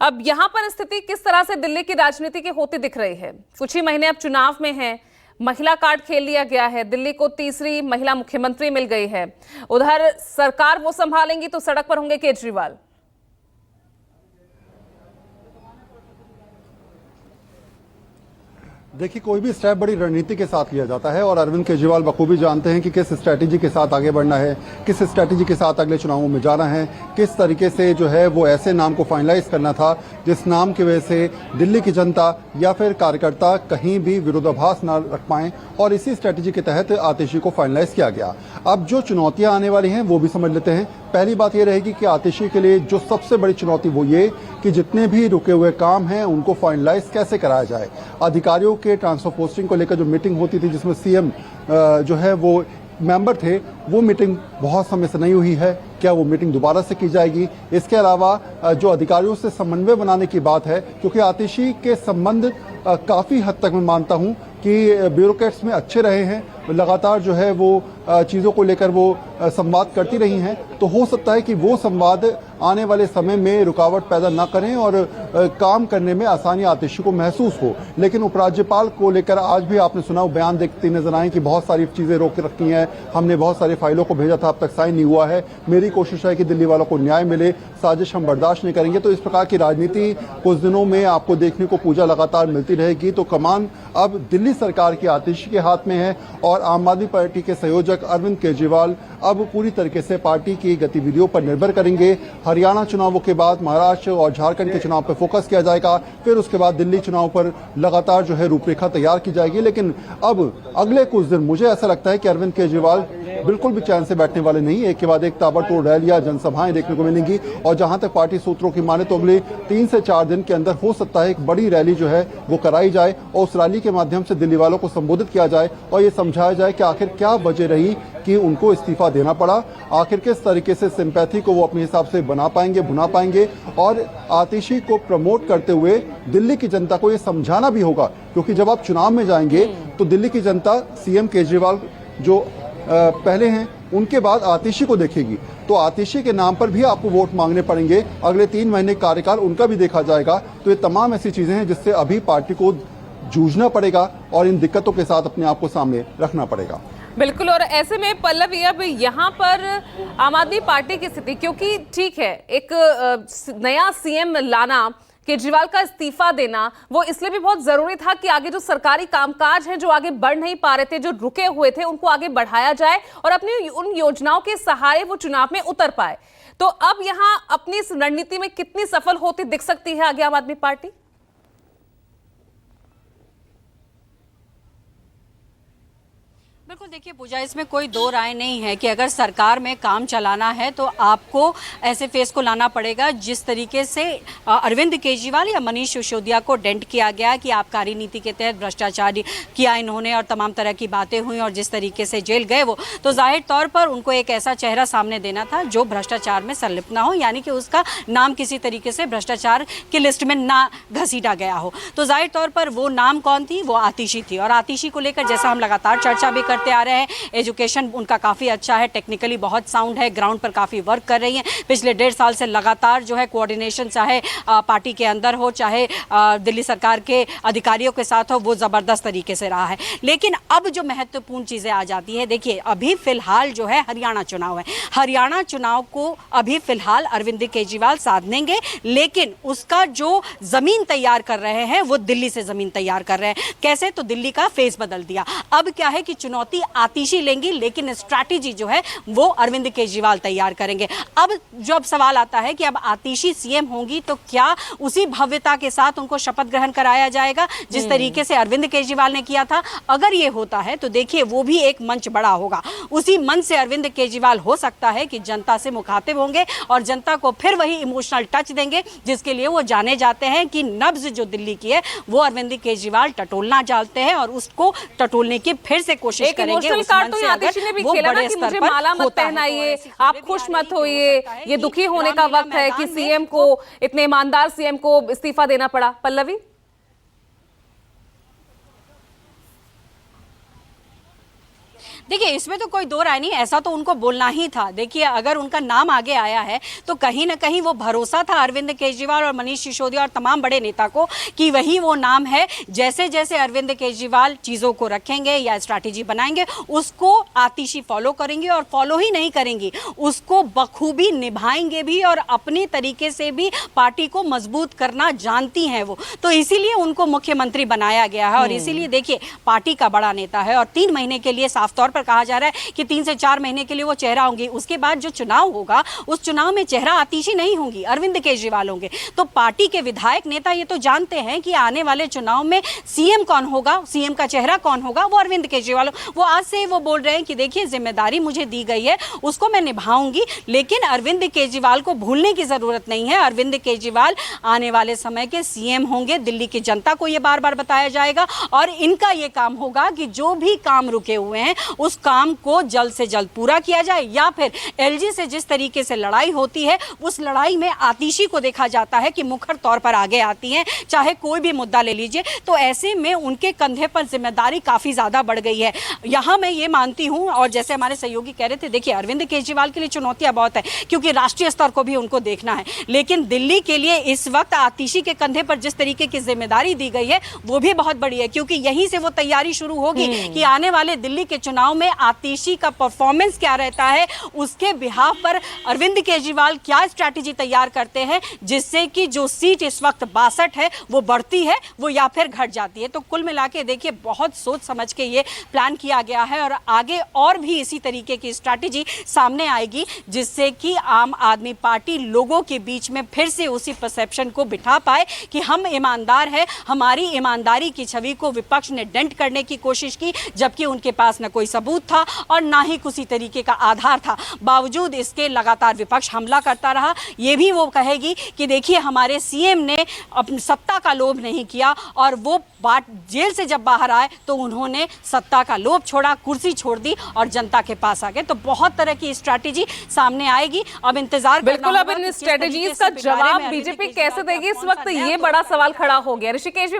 अब यहां पर स्थिति किस तरह से दिल्ली की राजनीति की होती दिख रही है? कुछ ही महीने अब चुनाव में हैं, महिला कार्ड खेल लिया गया है, दिल्ली को तीसरी महिला मुख्यमंत्री मिल गई है। उधर सरकार वो संभालेंगी तो सड़क पर होंगे केजरीवाल। देखिए, कोई भी स्टेप बड़ी रणनीति के साथ लिया जाता है और अरविंद केजरीवाल बखूबी जानते हैं कि किस स्ट्रैटेजी के साथ आगे बढ़ना है, किस स्ट्रैटेजी के साथ अगले चुनावों में जाना है, किस तरीके से जो है वो ऐसे नाम को फाइनलाइज करना था जिस नाम की वजह से दिल्ली की जनता या फिर कार्यकर्ता कहीं भी विरोधाभास न रख पाएं, और इसी स्ट्रैटेजी के तहत आतिशी को फाइनलाइज किया गया। अब जो चुनौतियां आने वाली हैं वो भी समझ लेते हैं। पहली बात यह रहेगी कि आतिशी के लिए जो सबसे बड़ी चुनौती वो ये कि जितने भी रुके हुए काम हैं उनको फाइनलाइज कैसे कराया जाए। अधिकारियों के ट्रांसफर पोस्टिंग को लेकर जो मीटिंग होती थी जिसमें सीएम जो है वो मेंबर थे, वो मीटिंग बहुत समय से नहीं हुई है। क्या वो मीटिंग दोबारा से की जाएगी? इसके अलावा जो अधिकारियों से समन्वय बनाने की बात है, क्योंकि आतिशी के संबंध काफी हद तक मैं मानता हूं कि ब्यूरोक्रेट्स में अच्छे रहे हैं, लगातार जो है वो चीज़ों को लेकर वो संवाद करती रही हैं, तो हो सकता है कि वो संवाद आने वाले समय में रुकावट पैदा ना करें और काम करने में आसानी आतिशी को महसूस हो। लेकिन उपराज्यपाल को लेकर आज भी आपने सुना वो बयान देखते नजर आए कि बहुत सारी चीज़ें रोक रखी हैं, हमने बहुत सारी फाइलों को भेजा था, अब तक साइन नहीं हुआ है, मेरी कोशिश है कि दिल्ली वालों को न्याय मिले, साजिश हम बर्दाश्त नहीं करेंगे। तो इस प्रकार की राजनीति कुछ दिनों में आपको देखने को पूजा लगातार मिलती रहेगी। तो कमान अब दिल्ली सरकार की आतिशी के हाथ में है और आम आदमी पार्टी के संयोजक अरविंद केजरीवाल अब पूरी तरीके से पार्टी की गतिविधियों पर निर्भर करेंगे। हरियाणा चुनावों के बाद महाराष्ट्र और झारखंड के चुनाव पर फोकस किया जाएगा, फिर उसके बाद दिल्ली चुनाव पर लगातार जो है रूपरेखा तैयार की जाएगी। लेकिन अब अगले कुछ दिन मुझे ऐसा लगता है कि अरविंद केजरीवाल बिल्कुल भी चैन से बैठने वाले नहीं, एक के बाद एक ताबड़तोड़ रैलियां जनसभाएं देखने को मिलेंगी। और जहां तक पार्टी सूत्रों की माने तो अगले 3 से 4 दिन के अंदर हो सकता है एक बड़ी रैली जो है वो कराई जाए और उस रैली के माध्यम से दिल्ली वालों को संबोधित किया जाए और ये समझाया जाए कि आखिर क्या वजह रही कि उनको इस्तीफा देना पड़ा, आखिर किस तरीके से सिंपैथी को वो अपने हिसाब से बना पाएंगे, भुना पाएंगे। और आतिशी को प्रमोट करते हुए दिल्ली की जनता को ये समझाना भी होगा, क्योंकि जब आप चुनाव में जाएंगे तो दिल्ली की जनता सीएम केजरीवाल जो पहले हैं उनके बाद आतिशी को देखेगी, तो आतिशी के नाम पर भी आपको वोट मांगने पड़ेंगे। अगले 3 महीने कार्यकाल उनका भी देखा जाएगा। तो ये तमाम ऐसी चीजें हैं जिससे अभी पार्टी को जूझना पड़ेगा और इन दिक्कतों के साथ अपने आप को सामने रखना पड़ेगा। बिल्कुल। और ऐसे में पल्लवी, अब यहाँ पर आम आदमी पार्टी की स्थिति, क्योंकि ठीक है एक नया सीएम लाना, केजरीवाल का इस्तीफा देना, वो इसलिए भी बहुत जरूरी था कि आगे जो सरकारी कामकाज हैं जो आगे बढ़ नहीं पा रहे थे, जो रुके हुए थे, उनको आगे बढ़ाया जाए और अपनी उन योजनाओं के सहारे वो चुनाव में उतर पाए। तो अब यहाँ अपनी इस रणनीति में कितनी सफल होती दिख सकती है आगे आम आदमी पार्टी? बिल्कुल, देखिए पूजा, इसमें कोई दो राय नहीं है कि अगर सरकार में काम चलाना है तो आपको ऐसे फेस को लाना पड़ेगा जिस तरीके से अरविंद केजरीवाल या मनीष सिसोदिया को डेंट किया गया कि आबकारी नीति के तहत भ्रष्टाचार किया इन्होंने और तमाम तरह की बातें हुई और जिस तरीके से जेल गए वो, तो जाहिर तौर पर उनको एक ऐसा चेहरा सामने देना था जो भ्रष्टाचार में संलिप्त ना हो, यानी कि उसका नाम किसी तरीके से भ्रष्टाचार की लिस्ट में ना घसीटा गया हो। तो जाहिर तौर पर वो नाम कौन थी? वो आतिशी थी। और आतिशी को लेकर जैसा हम लगातार चर्चा भी करते आ रहे हैं, एजुकेशन उनका काफ़ी अच्छा है, टेक्निकली बहुत साउंड है, ग्राउंड पर काफ़ी वर्क कर रही हैं। पिछले 1.5 साल से लगातार जो है कोऑर्डिनेशन चाहे पार्टी के अंदर हो चाहे दिल्ली सरकार के अधिकारियों के साथ हो, वो ज़बरदस्त तरीके से रहा है। लेकिन अब जो महत्वपूर्ण चीज़ें आ जाती है, देखिए अभी फिलहाल जो है हरियाणा चुनाव है, हरियाणा चुनाव को अभी फिलहाल अरविंद केजरीवाल साधनेंगे, लेकिन उसका जो ज़मीन तैयार कर रहे हैं वो दिल्ली से ज़मीन तैयार कर रहे हैं। कैसे? तो दिल्ली का फेस बदल दिया। अब क्या है कि चुनौती आतिशी लेंगी, लेकिन स्ट्रैटेजी जो है वो अरविंद केजरीवाल तैयार करेंगे। अब जब सवाल आता है कि अब आतिशी सीएम होंगी तो क्या उसी भव्यता के साथ उनको शपथ ग्रहण कराया जाएगा जिस तरीके से अरविंद केजरीवाल ने किया था? अगर ये होता है तो देखिए वो भी एक मंच बड़ा होगा, उसी मंच से अरविंद केजरीवाल हो सकता है कि जनता से मुखातिब होंगे और जनता को फिर वही इमोशनल टच देंगे जिसके लिए वो जाने जाते हैं कि नब्ज जो दिल्ली की है वो अरविंद केजरीवाल टटोलना चाहते हैं और उसको टटोलने की फिर से कोशिश करेंगे। इमोशनल कार्ड तो आतिशी ने भी खेला ना कि मुझे माला मत पहनाइए, आप खुश मत होइए, ये दुखी होने का वक्त है कि सीएम को, इतने ईमानदार सीएम को इस्तीफा देना पड़ा। पल्लवी, देखिए, इसमें तो कोई दो राय नहीं, ऐसा तो उनको बोलना ही था। देखिए, अगर उनका नाम आगे आया है तो कहीं ना कहीं वो भरोसा था अरविंद केजरीवाल और मनीष सिसोदिया और तमाम बड़े नेता को कि वही वो नाम है। जैसे जैसे अरविंद केजरीवाल चीज़ों को रखेंगे या स्ट्रैटेजी बनाएंगे, उसको आतिशी फॉलो करेंगे, और फॉलो ही नहीं करेंगी, उसको बखूबी निभाएंगे भी, और अपने तरीके से भी पार्टी को मजबूत करना जानती हैं वो। तो इसीलिए उनको मुख्यमंत्री बनाया गया है। और इसीलिए देखिए, पार्टी का बड़ा नेता है और 3 महीने के लिए साफ तौर पर कहा जा रहा है कि 3 से 4 महीने के लिए वो चेहरा होंगी। उसके बाद जो चुनाव होगा, उस चुनाव में चेहरा आतिशी नहीं होंगी, अरविंद केजरीवाल होंगे। तो पार्टी के विधायक नेता ये तो जानते हैं कि आने वाले चुनाव में सीएम कौन होगा, सीएम का चेहरा कौन होगा, वो अरविंद केजरीवाल। वो आज से वो बोल रहे हैं कि देखिए, जिम्मेदारी मुझे दी गई है, उसको मैं निभाऊंगी, लेकिन अरविंद केजरीवाल को भूलने की जरूरत नहीं है। अरविंद केजरीवाल आने वाले समय के सीएम होंगे। दिल्ली की जनता को ये बार बार बताया जाएगा, और इनका ये काम होगा कि जो भी काम रुके हुए हैं उस काम को जल्द से जल्द पूरा किया जाए, या फिर एलजी से जिस तरीके से लड़ाई होती है, उस लड़ाई में आतिशी को देखा जाता है कि मुखर तौर पर आगे आती हैं, चाहे कोई भी मुद्दा ले लीजिए। तो ऐसे में उनके कंधे पर जिम्मेदारी काफी ज्यादा बढ़ गई है। यहाँ मैं ये मानती हूँ, और जैसे हमारे सहयोगी कह रहे थे, देखिए, अरविंद केजरीवाल के लिए चुनौतियां बहुत है, क्योंकि राष्ट्रीय स्तर को भी उनको देखना है, लेकिन दिल्ली के लिए इस वक्त आतिशी के कंधे पर जिस तरीके की जिम्मेदारी दी गई है वो भी बहुत बड़ी है, क्योंकि यहीं से वो तैयारी शुरू होगी कि आने वाले दिल्ली के चुनाव में आतिशी का परफॉर्मेंस क्या रहता है, उसके बिहाफ पर अरविंद केजरीवाल क्या स्ट्रैटेजी तैयार करते हैं, जिससे कि जो सीट इस वक्त 62 है वो बढ़ती है, वो या फिर घट जाती है। तो कुल मिला के देखिए, बहुत सोच समझ के ये प्लान किया गया है, और आगे और भी इसी तरीके की स्ट्रैटेजी सामने आएगी, जिससे कि आम आदमी पार्टी लोगों के बीच में फिर से उसी परसेप्शन को बिठा पाए कि हम ईमानदार है। हमारी ईमानदारी की छवि को विपक्ष ने डेंट करने की कोशिश की, जबकि उनके पास न कोई सबूत था और ना ही किसी तरीके का आधार था। बावजूद इसके लगातार विपक्ष हमला करता रहा। ये भी वो कहेगी कि देखिए, हमारे सीएम ने अपनी सत्ता का लोभ नहीं किया, और वो बात जेल से जब बाहर आए तो उन्होंने सत्ता का लोभ छोड़ा, कुर्सी छोड़ दी और जनता के पास आ गए। तो बहुत तरह की स्ट्रैटेजी सामने आएगी। अब इंतजार बिल्कुल, अब इन स्ट्रेटेजीज का जवाब बीजेपी कैसे देगी, इस वक्त ये बड़ा सवाल खड़ा हो गया। ऋषिकेश भी